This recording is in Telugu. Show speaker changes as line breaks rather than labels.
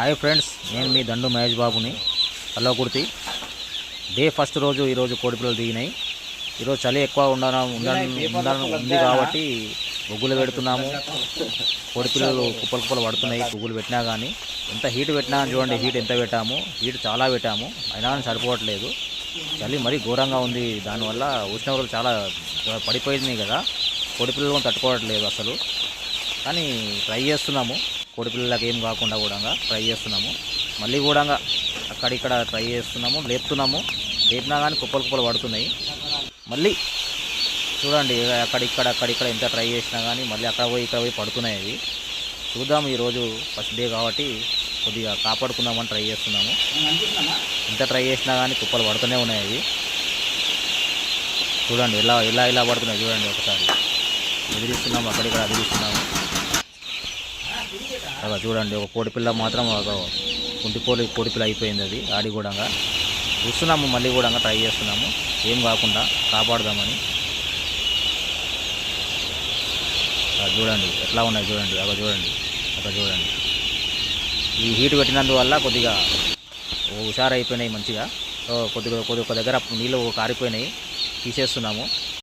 హాయ్ ఫ్రెండ్స్, నేను మీ దండు మహేష్ బాబుని. హలో కుర్తి. డే ఫస్ట్ రోజు ఈరోజు కోడిపిల్లలు దిగినాయి. ఈరోజు చలి ఎక్కువ ఉంది కాబట్టి బొగ్గులు పెడుతున్నాము. కోడిపిల్లలు కుప్పలు పడుతున్నాయి. బొగ్గులు పెట్టినా కానీ ఎంత హీట్ పెట్టినా చూడండి, హీట్ ఎంత పెట్టాము, హీట్ చాలా పెట్టాము, అయినా కానీ సరిపోవట్లేదు. చలి మరీ ఘోరంగా ఉంది. దానివల్ల ఉష్ణోగ్రతలు చాలా పడిపోయింది కదా, కోడిపిల్లలు తట్టుకోవట్లేదు అసలు. కానీ ట్రై చేస్తున్నాము, కోడిపిల్లలకి ఏం కాకుండా కూడా ట్రై చేస్తున్నాము. మళ్ళీ కూడా అక్కడిక్కడ ట్రై చేస్తున్నాము, లేపినా కానీ కుప్పలు పడుతున్నాయి. మళ్ళీ చూడండి, అక్కడిక్కడ ఎంత ట్రై చేసినా కానీ మళ్ళీ ఇక్కడ పోయి పడుతున్నాయి అవి. చూద్దాం, ఈరోజు ఫస్ట్ డే కాబట్టి కొద్దిగా కాపాడుకుందామని ట్రై చేస్తున్నాము. ఎంత ట్రై చేసినా కానీ కుప్పలు పడుతూనే ఉన్నాయి అవి. చూడండి ఇలా పడుతున్నాయి. చూడండి, ఒకసారి ఎదిరిస్తున్నాము, అక్కడిక్కడ ఎదిరిస్తున్నాము. అలా చూడండి, ఒక కోడిపిల్ల మాత్రం ఒక కోడిపిల్ల అయిపోయింది. అది ఆడి కూడా చూస్తున్నాము, మళ్ళీ కూడా ట్రై చేస్తున్నాము ఏం కాకుండా కాపాడుదామని. చూడండి ఎట్లా ఉన్నాయి, చూడండి అక్కడ చూడండి. ఈ హీట్ పెట్టినందువల్ల కొద్దిగా హుషారైపోయినాయి మంచిగా. కొద్దిగా దగ్గర నీళ్ళు కారిపోయినాయి, తీసేస్తున్నాము.